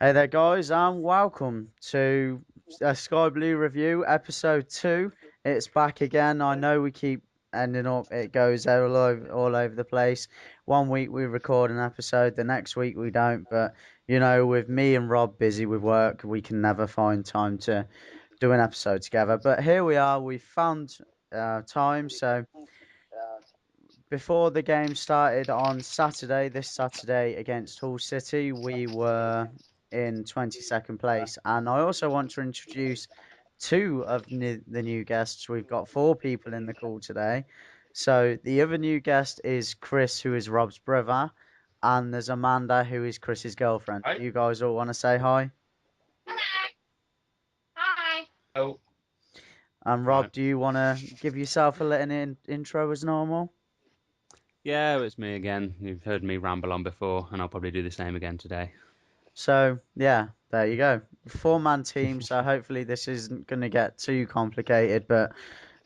Hey there, guys, and welcome to Sky Blue Review, episode 2. It's back again. I know we keep ending up, it goes all over the place. One week we record an episode, the next week we don't. But, with me and Rob busy with work, we can never find time to do an episode together. But here we are, we found time. So, before the game started on Saturday, this Saturday against Hull City, we were in 22nd place. And I also want to introduce two of the new guests. We've got four people in the call today. So the other new guest is Chris, who is Rob's brother, and there's Amanda, who is Chris's girlfriend. Right? You guys all want to say hi? Hi. Oh, And Rob, right. do you want to give yourself a little intro as normal? Yeah, it's me again. You've heard me ramble on before, and I'll probably do the same again today. So yeah, there you go. Four-man team. So hopefully this isn't going to get too complicated, but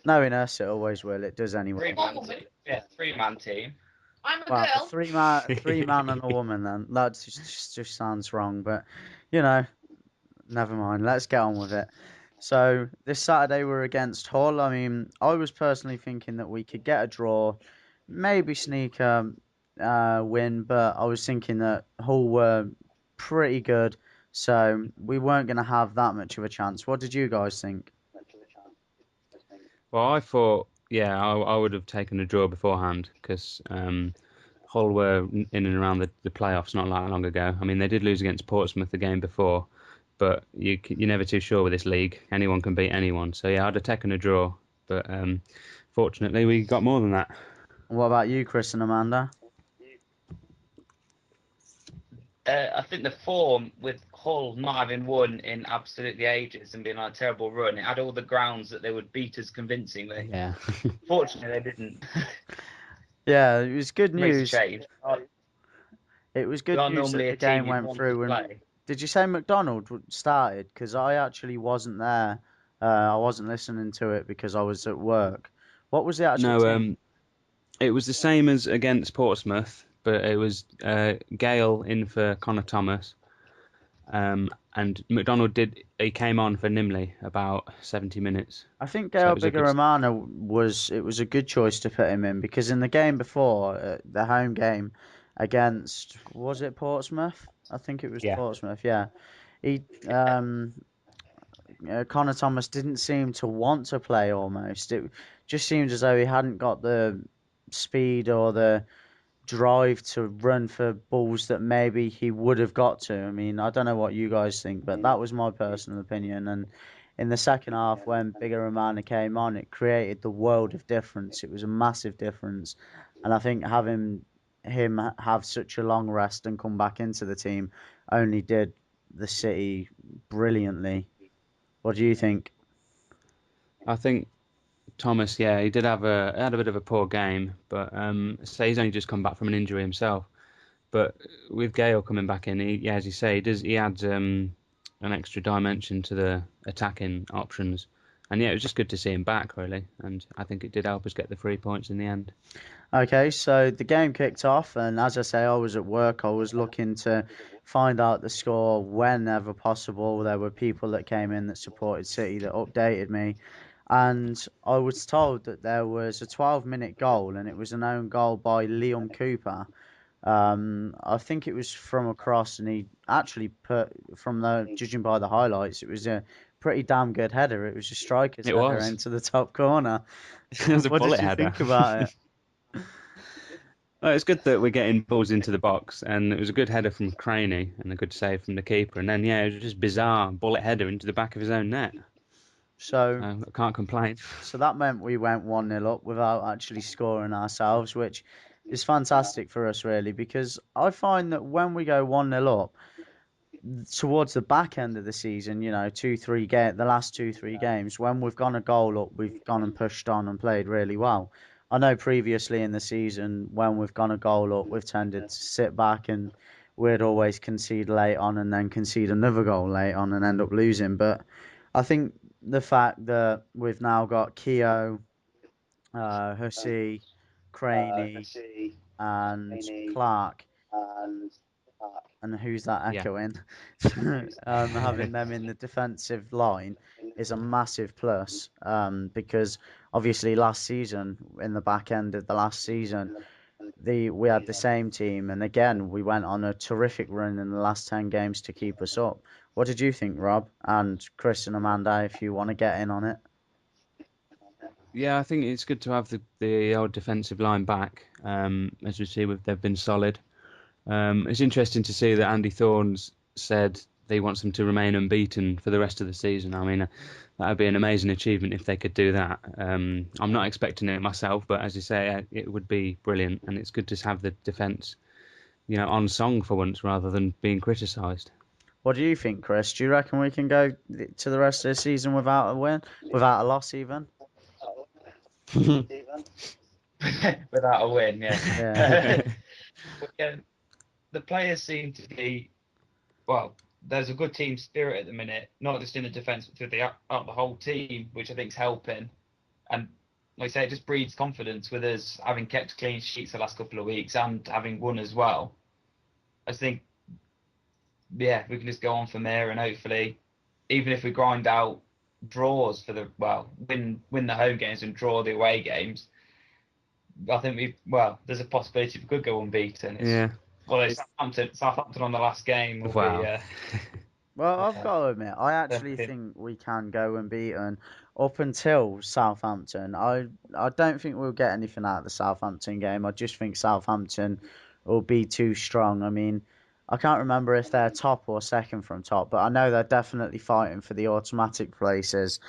knowing us, it always will. It does anyway. Three-man team. Yeah, three-man team. I'm a Well, a girl. three man and a woman. Then that just sounds wrong, but you know, never mind. Let's get on with it. So this Saturday we're against Hull. I mean, I was personally thinking that we could get a draw, maybe sneak a win, but I was thinking that Hull were pretty good, so we weren't going to have that much of a chance. What did you guys think? Well, I thought, yeah, I would have taken a draw beforehand because Hull were in and around the playoffs not that long ago. I mean, they did lose against Portsmouth the game before, but you're never too sure with this league. Anyone can beat anyone. So yeah, I'd have taken a draw, but fortunately we got more than that. What about you, Chris and Amanda? I think the form with Hull not having won in absolutely ages and being on a terrible run, it had all the grounds that they would beat us convincingly. Yeah. Fortunately, they didn't. Yeah, it was good Makes a news. change. It was We good are news that normally a the team game you'd went want to through. And play. did you say McDonald started? Because I actually wasn't there. I wasn't listening to it because I was at work. What was the actual No, team? it was the same as against Portsmouth, but it was Gale in for Connor Thomas. And McDonald he came on for Nimley about 70 minutes. I think So Gael it was a good. Bigaramana was a good choice to put him in because in the game before, the home game against, was it Portsmouth? I think it was Yeah. Portsmouth. Yeah, he Connor Thomas didn't seem to want to play. Almost, it just seemed as though he hadn't got the speed or the drive to run for balls that maybe he would have got to. I mean, I don't know what you guys think, but that was my personal opinion. And in the second half, when Bigger Romana came on, it created the world of difference. It was a massive difference, and I think having him have such a long rest and come back into the team only did the City brilliantly. What do you think? I think Thomas, yeah, he did had a bit of a poor game, but say he's only just come back from an injury himself. But with Gale coming back in, yeah, as you say, he adds an extra dimension to the attacking options. And yeah, it was just good to see him back, really. And I think it did help us get the 3 points in the end. Okay, so the game kicked off, and as I say, I was at work. I was looking to find out the score whenever possible. There were people that came in that supported City that updated me, and I was told that there was a 12-minute goal, and it was an own goal by Liam Cooper. I think it was from a cross, and he actually put, from the judging by the highlights, it was a pretty damn good header. It was a striker's It header was. into the top corner. It was a What did bullet you header. think about it? Well, it's good that we're getting balls into the box, and it was a good header from Craney and a good save from the keeper. And then, yeah, it was just bizarre bullet header into the back of his own net. So. So I can't complain. So that meant we went 1-0 up without actually scoring ourselves, which is fantastic for us, really, because I find that when we go 1-0 up towards the back end of the season, 2, 3 the last 2, 3 games, when we've gone a goal up, we've gone and pushed on and played really well. I know previously in the season, when we've gone a goal up, we've tended to sit back and we'd always concede late on and then concede another goal late on and end up losing. But I think the fact that we've now got Keogh, Hussey, Craney, and Clark. And who's that Yeah. echoing? Having them in the defensive line is a massive plus because obviously last season, in the back end of the last season, we had the same team, and again we went on a terrific run in the last 10 games to keep us up. What did you think, Rob and Chris and Amanda? If you want to get in on it. Yeah, I think it's good to have the old defensive line back. As we see, they've been solid. It's interesting to see that Andy Thorne's said that he wants them to remain unbeaten for the rest of the season. I mean, that would be an amazing achievement if they could do that. I'm not expecting it myself, but as you say, it would be brilliant, and it's good to have the defence, on song for once rather than being criticised. What do you think, Chris? Do you reckon we can go to the rest of the season without a win, without a loss even? Without a win, yeah. Yeah. But, yeah, the players seem to be, well, there's a good team spirit at the minute, not just in the defence, but through the whole team, which I think is helping. And like I say, it just breeds confidence with us having kept clean sheets the last couple of weeks and having won as well. I think, yeah, we can just go on from there, and hopefully, even if we grind out draws for win the home games and draw the away games, I think there's a possibility we could go unbeaten. Yeah. It's Southampton on the last game will Wow. be. Well, I've got to admit, I actually Tempting. think we can go unbeaten up until Southampton. I don't think we'll get anything out of the Southampton game. I just think Southampton will be too strong. I mean, I can't remember if they're top or second from top, but I know they're definitely fighting for the automatic places.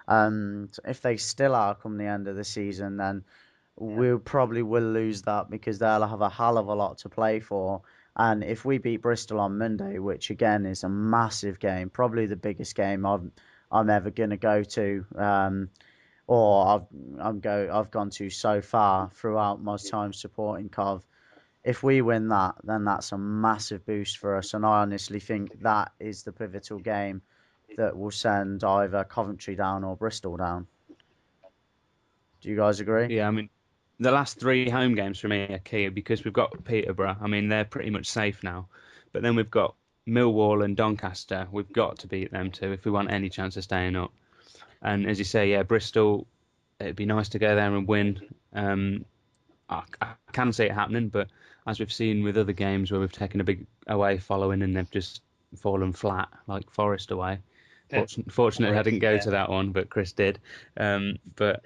And if they still are come the end of the season, then we probably will lose that because they'll have a hell of a lot to play for. And if we beat Bristol on Monday, which again is a massive game, probably the biggest game I'm ever gonna go to, or I've gone to so far throughout my time supporting Cov. If we win that, then that's a massive boost for us, and I honestly think that is the pivotal game that will send either Coventry down or Bristol down. Do you guys agree? Yeah, I mean, the last three home games for me are key because we've got Peterborough. I mean, they're pretty much safe now. But then we've got Millwall and Doncaster. We've got to beat them too if we want any chance of staying up. And as you say, yeah, Bristol, it'd be nice to go there and win. I can see it happening, but as we've seen with other games where we've taken a big away following and they've just fallen flat, like Forest away. Fortunately, I didn't go to that one, but Chris did. But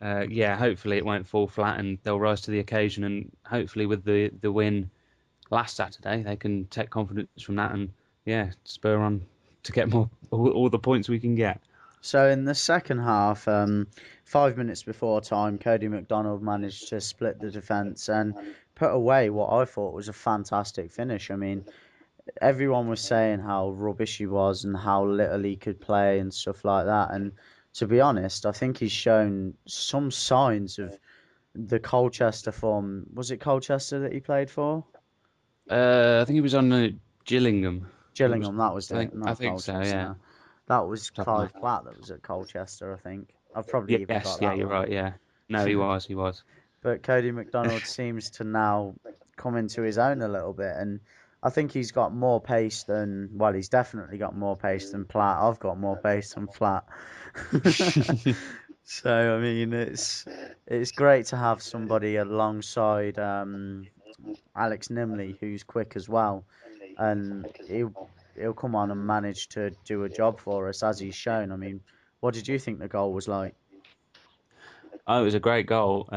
yeah, hopefully it won't fall flat and they'll rise to the occasion. And hopefully with the win last Saturday, they can take confidence from that and yeah, spur on to get all the points we can get. So in the second half, 5 minutes before time, Cody McDonald managed to split the defence and put away what I thought was a fantastic finish. I mean, everyone was saying how rubbish he was and how little he could play and stuff like that. And to be honest, I think he's shown some signs of the Colchester form. Was it Colchester that he played for? I think he was on Gillingham. Gillingham, that was it, I not think so. Yeah, Colchester. That was top man. Clive Platt that was at Colchester, I think. I've probably even Yes, got yeah, that you're wrong. right. Yeah, no, he was, he was. But Cody McDonald seems to now come into his own a little bit, and I think he's got more pace than he's definitely got more pace than Platt. I've got more pace than Platt. So I mean, it's great to have somebody alongside Alex Nimley who's quick as well, and he'll come on and manage to do a job for us as he's shown. I mean, what did you think the goal was like? Oh, it was a great goal.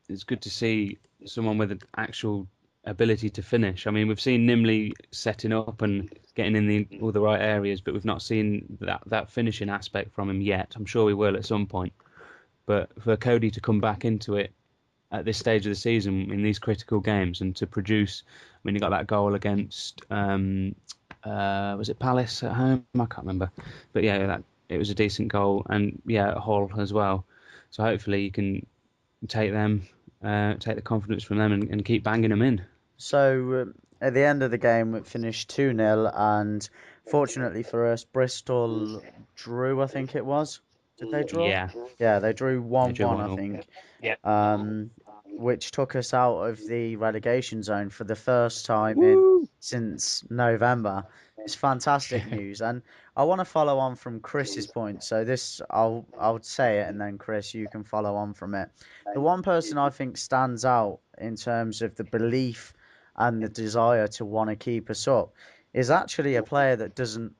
It's good to see someone with an actual ability to finish. I mean, we've seen Nimley setting up and getting in all the right areas, but we've not seen that finishing aspect from him yet. I'm sure we will at some point. But for Cody to come back into it at this stage of the season in these critical games and to produce, I mean, he got that goal against, was it Palace at home? I can't remember. But yeah, it was a decent goal, and yeah, at Hull as well. So hopefully you can take the confidence from them and keep banging them in. So at the end of the game, it finished 2-0, and fortunately for us, Bristol drew. I think it was. Did they draw? Yeah, Yeah, they drew they drew 1-1. I 1-1. think. Yeah. Which took us out of the relegation zone for the first time in Woo! since November. It's fantastic news, and I want to follow on from Chris's point. So this, I'll say it, and then Chris, you can follow on from it. The one person I think stands out in terms of the belief and the desire to want to keep us up is actually a player that doesn't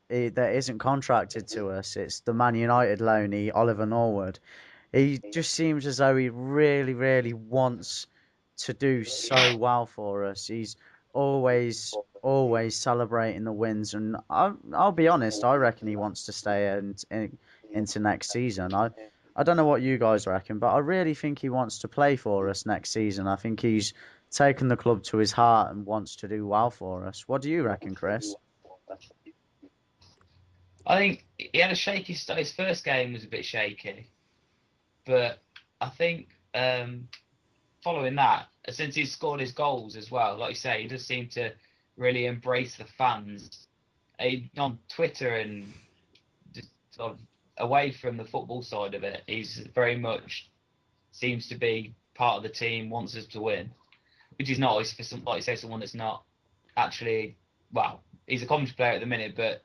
that isn't contracted to us. It's the Man United loanee Oliver Norwood. He just seems as though he really, really wants to do so well for us. He's always celebrating the wins, and I'll be honest, I reckon he wants to stay into next season. I don't know what you guys reckon, but I really think he wants to play for us next season. I think he's taken the club to his heart and wants to do well for us. What do you reckon, Chris? I think he had a shaky start. His first game was a bit shaky, but I think following that, since he's scored his goals as well, like you say, he does seem to really embrace the fans. On Twitter and just sort of away from the football side of it, he's very much seems to be part of the team, wants us to win, which is nice for some, like you say, someone that's not actually, well, he's a Coventry player at the minute, but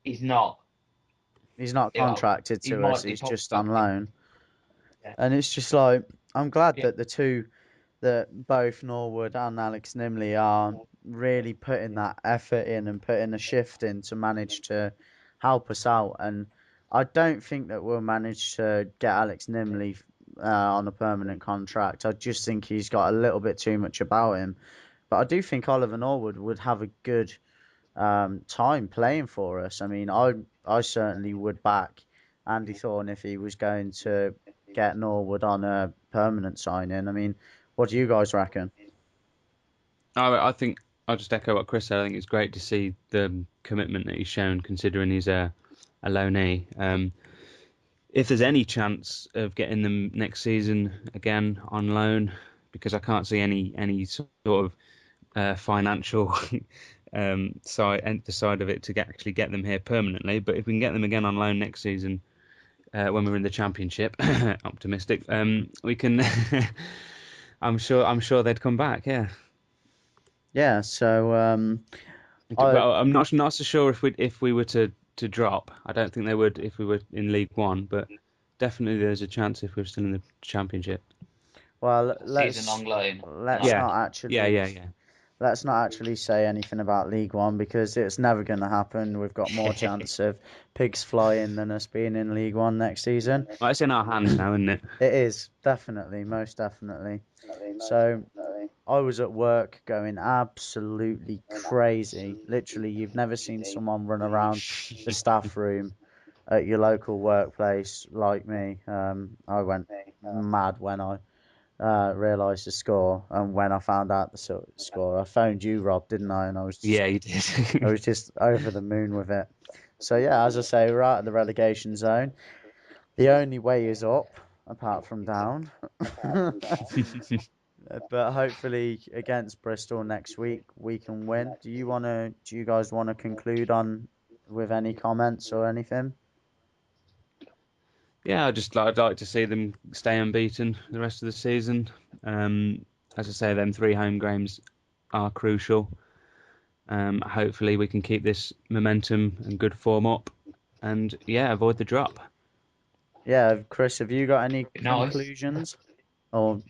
he's not. He's not Well, contracted he to us. might be He's probably just on back in. loan. Yeah. And it's just like I'm glad Yeah. that the two that both Norwood and Alex Nimley are really putting that effort in and putting a shift in to manage to help us out. And I don't think that we'll manage to get Alex Nimley on a permanent contract. I just think he's got a little bit too much about him. But I do think Oliver Norwood would have a good time playing for us. I mean, I certainly would back Andy Thorne if he was going to get Norwood on a permanent sign-in. I mean, what do you guys reckon? I think I'll just echo what Chris said. I think it's great to see the commitment that he's shown, considering he's a loanee. If there's any chance of getting them next season again on loan, because I can't see any sort of financial the side of it to actually get them here permanently. But if we can get them again on loan next season, when we're in the Championship, optimistic, we can. I'm sure they'd come back. Yeah. Yeah, so I Well, I'm not so sure if we were to drop. I don't think they would if we were in League One, but definitely there's a chance if we're still in the Championship. well Season long loan. let's Nice. Yeah, not yeah, actually yeah, yeah. let's not actually say anything about League One because it's never going to happen. We've got more chance of pigs flying than us being in League One next season. Well, it's in our hands now, isn't it? It is definitely, most definitely. So I was at work going absolutely crazy. Literally, you've never seen someone run around the staff room at your local workplace like me. I went mad when I realised the score, and when I found out the score, I phoned you, Rob, didn't I? And Yeah, you I did. was just over the moon with it. So yeah, as I say, we're out of the relegation zone. The only way is up, apart from down. But hopefully against Bristol next week we can win. Do you guys wanna conclude on with any comments or anything? Yeah, I'd like to see them stay unbeaten the rest of the season. As I say, them 3 home games are crucial. Hopefully, we can keep this momentum and good form up, and yeah, avoid the drop. Yeah, Chris, have you got any Nice. conclusions? Or,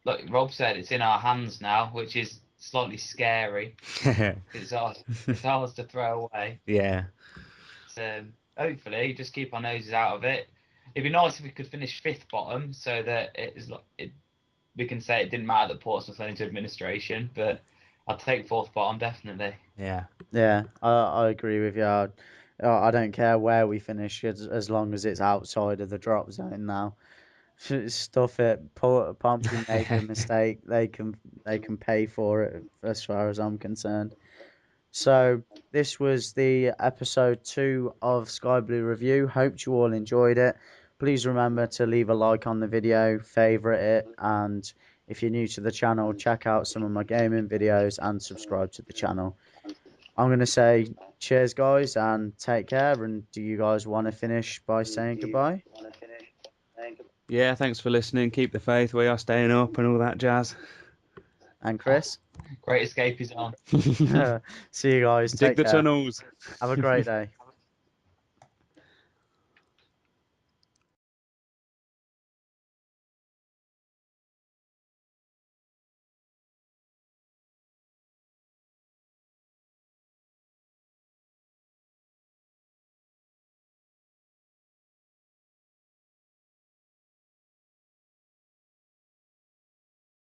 Like Rob said, it's in our hands now, which is slightly scary. It's ours. It's ours to throw away. Yeah, So hopefully, just keep our noses out of it. It'd be nice if we could finish fifth bottom, so that it is like we can say it didn't matter that Portsmouth went into administration. But I'd take fourth bottom definitely. yeah. yeah, I agree with you. I don't care where we finish as long as it's outside of the drop zone now. Stuff it. Pompey make a mistake. They can pay for it as far as I'm concerned. So this was the episode 2 of Sky Blue Review. Hope you all enjoyed it. Please remember to leave a like on the video, favourite it, and if you're new to the channel, check out some of my gaming videos and subscribe to the channel. I'm going to say cheers, guys, and take care. And do you guys want to finish by saying goodbye? Yeah, thanks for listening. Keep the faith. We are staying up and all that jazz. And Chris. Great Escape is on. See you guys. Dig Take the care. tunnels. Have a great day.